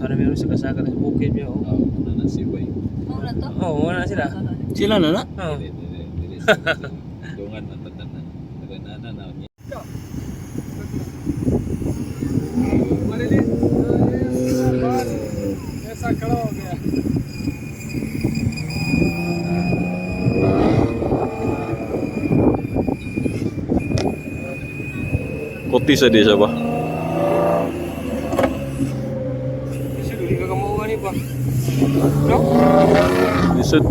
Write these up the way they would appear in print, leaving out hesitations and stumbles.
Para meron sa kasaka ng bukid niyo. Ano na si Way? Muna to. Oo, wala na sila. Sila na na? Oo. Dili. Dungan man tatan na. Taganana na niya. Kuti sa di siya ba? Kasi duli ka kamuha ni ba? No? Lisod.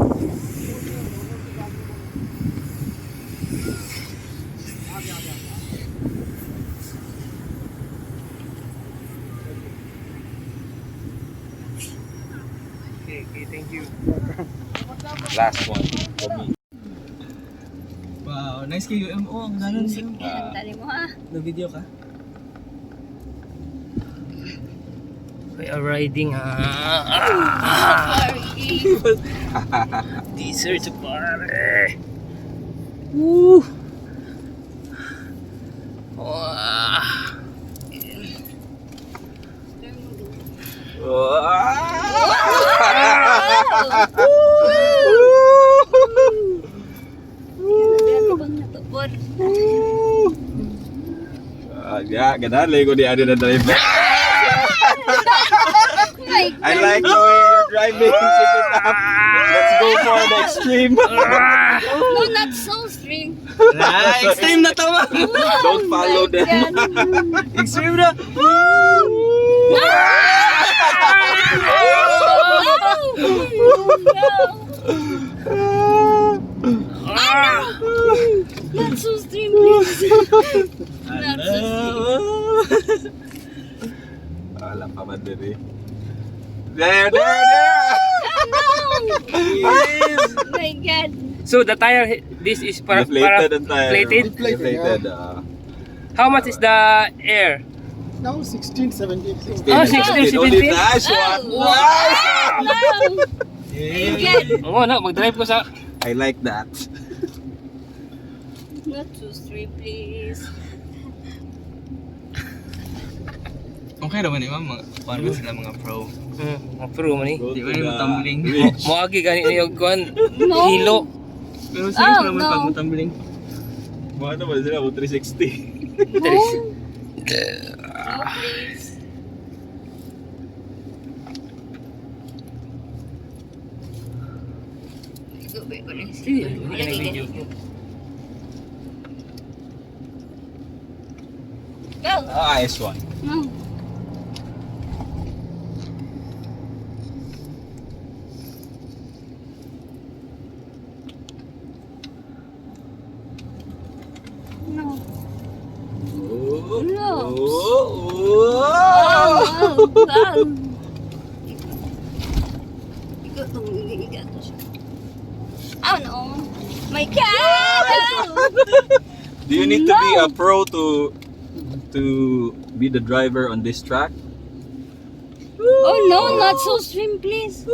Okay, thank you. Last one for me. Wow, nice kayo MO. Ang ganon siya. Dali mo ha. Na-video ka? We are riding Sorry. Desert safari. Woo! Wah! Ano bang natupod? Ya, ganali ko di ada na driver. My I like the way you're driving. Keep it up. Let's go for the extreme. No, not so string. Extreme na tama! Don't follow them. Extreme na! Not so string, please. Not so string. Alam pa man diri. There. Oh my God. So the tire, this is para Deflated ang tire. deflated? Deflated. How much is the air? Now 16, 17. Oh, 16, 17. Nice one. Oh, wow. My God. Oo, no, mag-drive ko sa... I like that. Not so string, please. Okay naman ma'am, paano sila mga pro? Approve mo ni. Go Di to ba yung the tumbling? bridge. Moagi gani yung kuan No. hilo. Pero serious Oh, naman no. pag tumbling. Ano ba sila? 360. No. No, please. Gawin ko na Video. Go. Nice one. No. No. No. Wow. Ikaw itong igat to siya. Oh no. My God! Do you need to be a pro to be the driver on this track? Oh no, not so swim, please.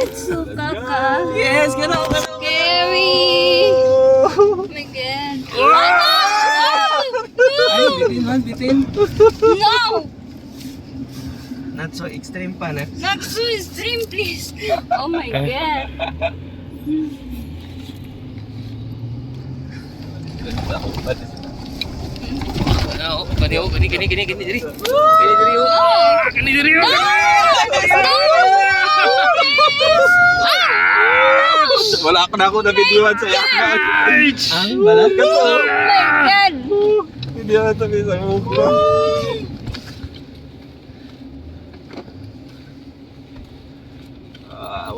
It's so kaka. Yes, gano'n! Scary. Oh my God. Ay, bitin man, bitin. No! Not so extreme pa na. Not so extreme, please. Oh my God. Oh, gani diri. Gani diri. Gani diri. Wala ako na ako na videoan sa yakan. Ang balat ka Oh my God. Hindi na tabi sa mukha.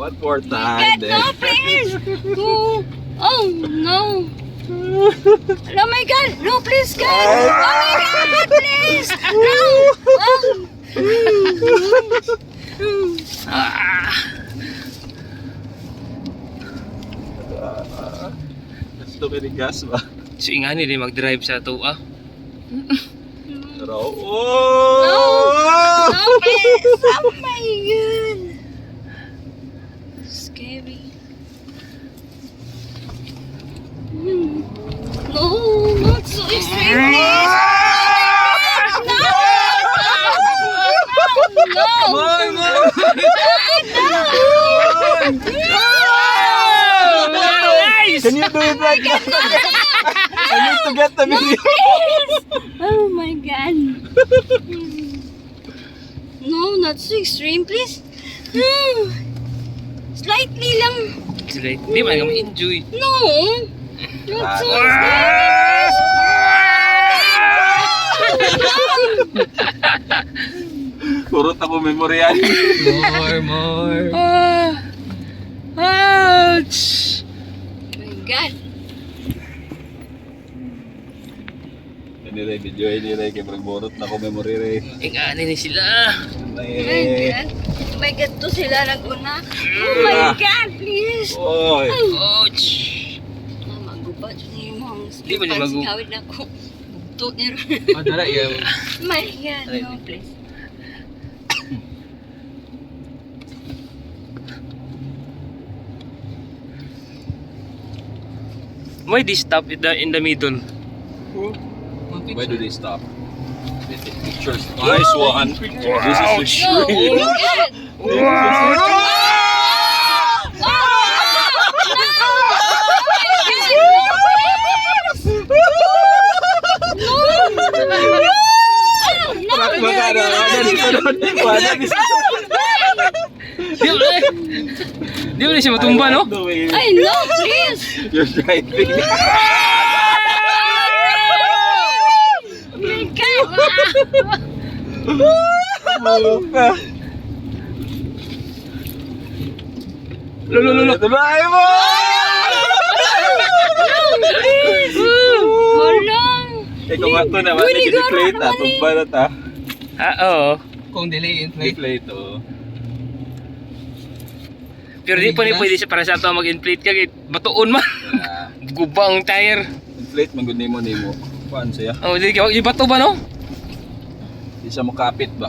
One more time. God, no, please. Oh no. Oh my God. No, please, God. Oh my God, please. No. Gusto ka ni gas ba? So ingani din mag-drive sa tuwa. Pero, No, please. Oh my God. Scary. No, not so extreme, please. No. No! Boy, boy! Can you do it right now? I need to get the video. Oh my God. No, not so extreme, please. Slightly lang. Sila, hindi man kami enjoy. No. Not so extreme. Kurot ako memoryan. More. Ouch. Oh my God. Ini video ini kay burot na ko memory re. Ingani ni sila. Oh my God. Oh my God, to sila naguna. Oh my God, please. Oy. Ouch! Magubat niyo yung Di ba niya pants magu- kawid na ko. Bugto ni Ron. Oh, dara yung... My God, no, please. Why they stop in the middle? Why do they stop? They take pictures. Nice one. This is No, oh my God. Di ba siya matumba, no? Ay, no, please. You're driving. Oh my God. Lolo. Tuloy mo! Hala. Ikaw nga ito naman. Uy, ligara Nag-deflate naman Tumba na ta. Oo. Kung delay in play. Deflate oh. Pero di pa ni pwede siya para sa ato mag-inflate ka. Batuon man. Gubang tire. Deflate man gud nimo. Kuan siya. Oh, di ka bato ba, no? Di siya makapit ba?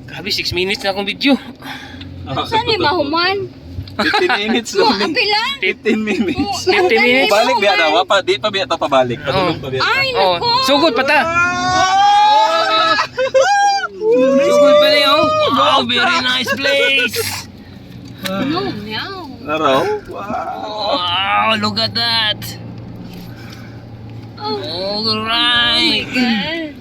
Grabe, 6 minutes na akong video. Saan ni mahuman? 15 minutes Mo, lang. apilan? 15 minutes. 15 minutes? Balik biya daw. Di pa biya ito pabalik. Patulong pa biya. Ay, Oh, nako. sugod pa ta. Sugod pa niyo. Wow, very nice place. No, meow. Naraw? Wow. Wow, look at that. Oh, All right. God.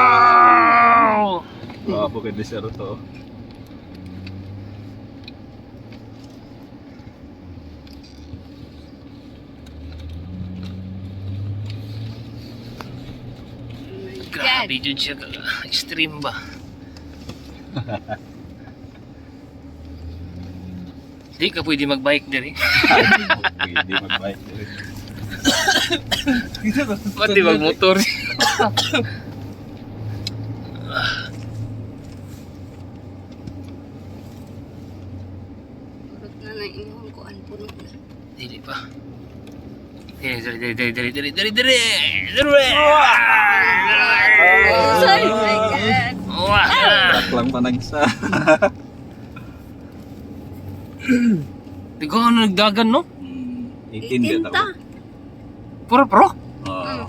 Wow. Wow, po kay Desero to. Grabe jud siya ka. Extreme ba? Di ka pwede mag-bike diri. Hindi mag-bike. Pati mag-motor. Urot na na inyong kuan puno na. Dili pa. Dili. Oh my God. Wah. Tak lang panagsa. Di ko nagdagan, no? 18 biya Itinta. daw. Pro. Oo.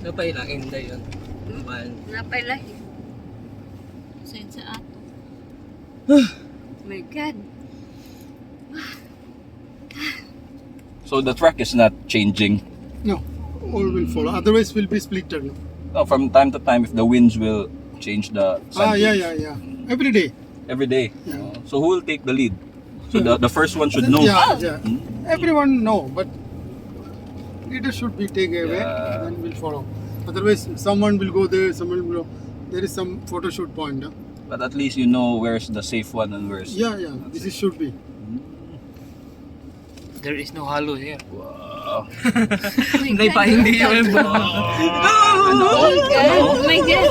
Napay lang, inday yun. Napay lahi. Saan sa ato? My God. So the track is not changing. No, all will follow. Otherwise, will be splitted. No? No, from time to time, if the winds will change the sand Yeah. Every day. every day. Yeah. So who will take the lead? So the first one should know. Yeah. Everyone know, but leader should be taken away, Yeah. then will follow. Otherwise, someone will go there, someone will go. There is some photo shoot point. No? But at least you know where's the safe one and where's. Yeah. This is should be. There is no halo here. Wow. Hindi pa, hindi yun. Oh my God.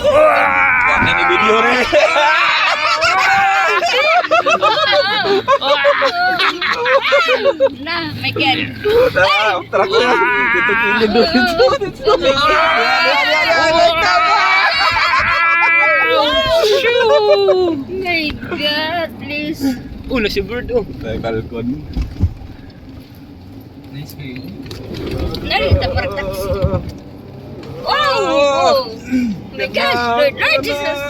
Wag na ni video rin. Na, my God. Truck na. Dito kilid doon. Oh my God, please. Una si Bird, oh. Tayo balkon. Nice kayo. Narita para taxi. Wow! Oh my God! Lord Jesus!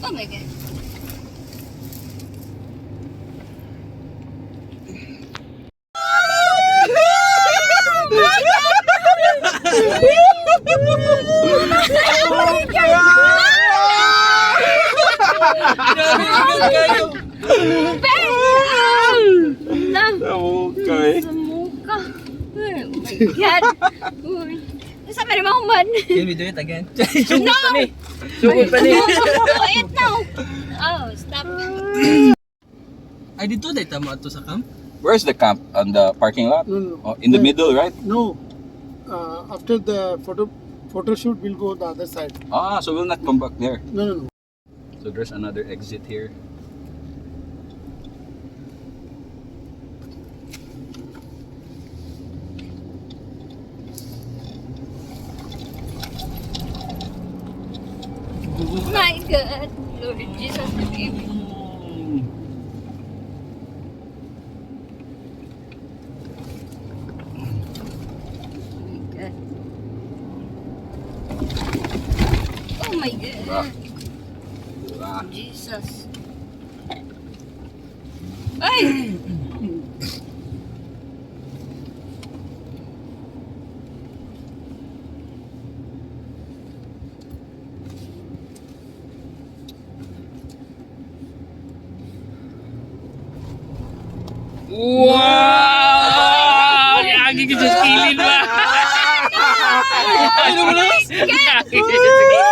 Oh my God. Okay. Sa muka. Oh my God. Uy. Nasa may mahuman. Can we do it again? Sugod pa ni. Sugod pa ni. Quiet now. Oh, stop. Ay, dito dahil tama ito sa camp? Where's the camp? On the parking lot? No. Oh, in the middle, right? No. After the photo shoot, we'll go the other side. Ah, so we'll not come back there. No. So there's another exit here. My God. Lord Jesus, forgive me. Oh my God. Ah. Jesus. Ay! Wow! Yagi ka sa kilid ba? Ay, lumulas! Yagi ka sa kilid.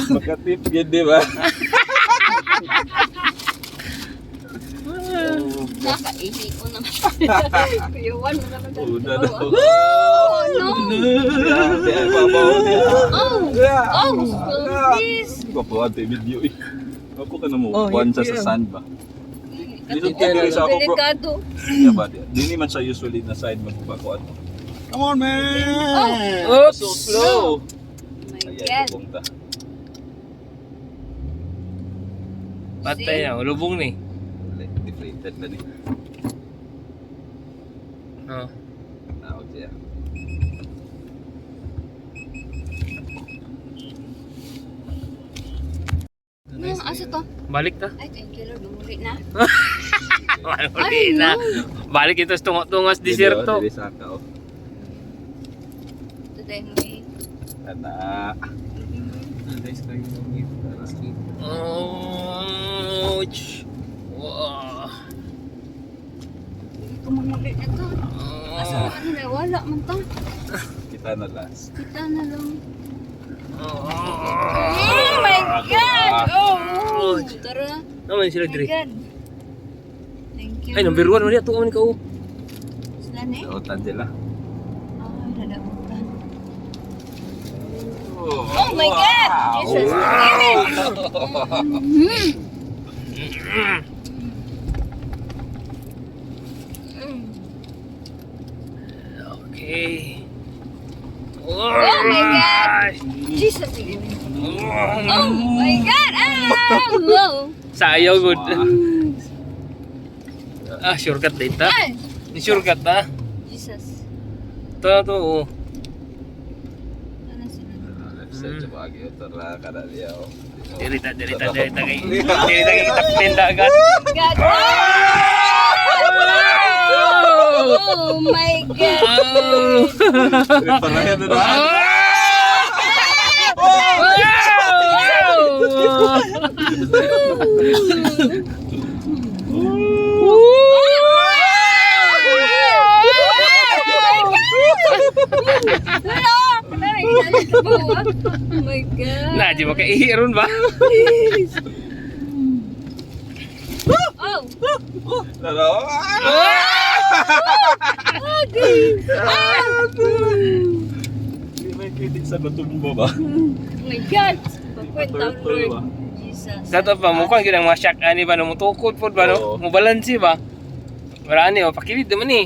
Makatip yun, di ba? Nakaihi ko naman. Kuyawan mo naman. Una daw. Oh, no. Oh, please. Hindi ko po ate video eh. Ako ka na mo, Oh, kuhan siya yeah. sa sand ba? Dito Delikado. tigil sa ako bro. Delikado. Iya ba? Di man siya usually na side magpakuan. Come on, man. Oops! So slow. Oh my Ayan, God. lubong ta. Patay na, lubong ni. Deflated na ni. Oh. Tawag siya. Asa to? Balik ta. Ay, thank you Lord. Lumuli na. Mali na. Balik ito sa tungas diserto. Dili sa ka oh. Today may... Ana. Ouch! Wow! Hindi ko mamuli na to. Asa na ano na? Wala man to. Kita na last. Kita na lang. Oh my God! Oh! Tara. Naman sila My dire. God. Thank you. Ay, number 1 man ito man ikaw. Sila ni? Sautan sila. Ah, nadautan. Oh, Oh my God! Jesus, forgive me. Okay. Oh my God! Jesus, forgive me. Oh my God! Ah! Wow! Sayaw good. Ah, shortcut data. Ay! Shortcut ah. Jesus. To. Ano sila? left side sa bagay. Ito na kanaliyaw. Dirita kay. Dirita kay tapin dagat. God! Oh my God! Parayan na na. Oh my God! Na, di ba kay iron ba? Oh! Hindi may kritik sa natumba ba? Oh my God! Pagkwenta, Turtle ba? Lord. Jesus. Jesus. Sa to pa mo kung ginang mga shock ani ba no mutukod pod ba no? Oo. Mo balansi ba? Wala ani o pakilid naman ni.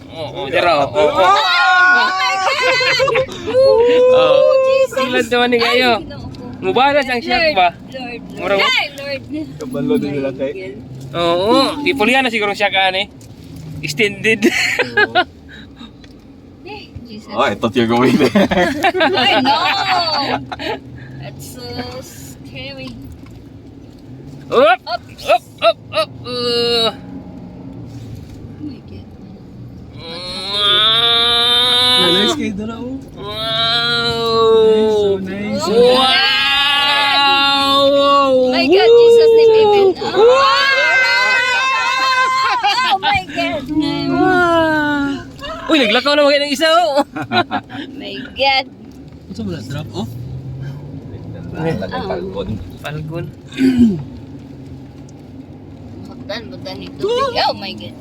Oo, dira. Oo. Oh my God! Oh, Jesus! silad naman ni kayo. Ay, Ginoo ko. Mubalas ang shock ba? Lord, Lord, Murag- Lord. Ay, Lord. Kabalo din nila kay. Oo, di pulihan na siguro shock ani. Extended. Eh, Jesus. Oh, I thought you're going there. I know! That's so scary. Up, Up! up, up, up. Oh my God. Nice kayo doon ako. Wow! Nice. Wow! My God, Jesus name, amen. Oh my God. Uy, naglakaw na mga ng isa oh. My God. Ito mo na drop off? Palgon. Palgon. Butan ito. Oh my God.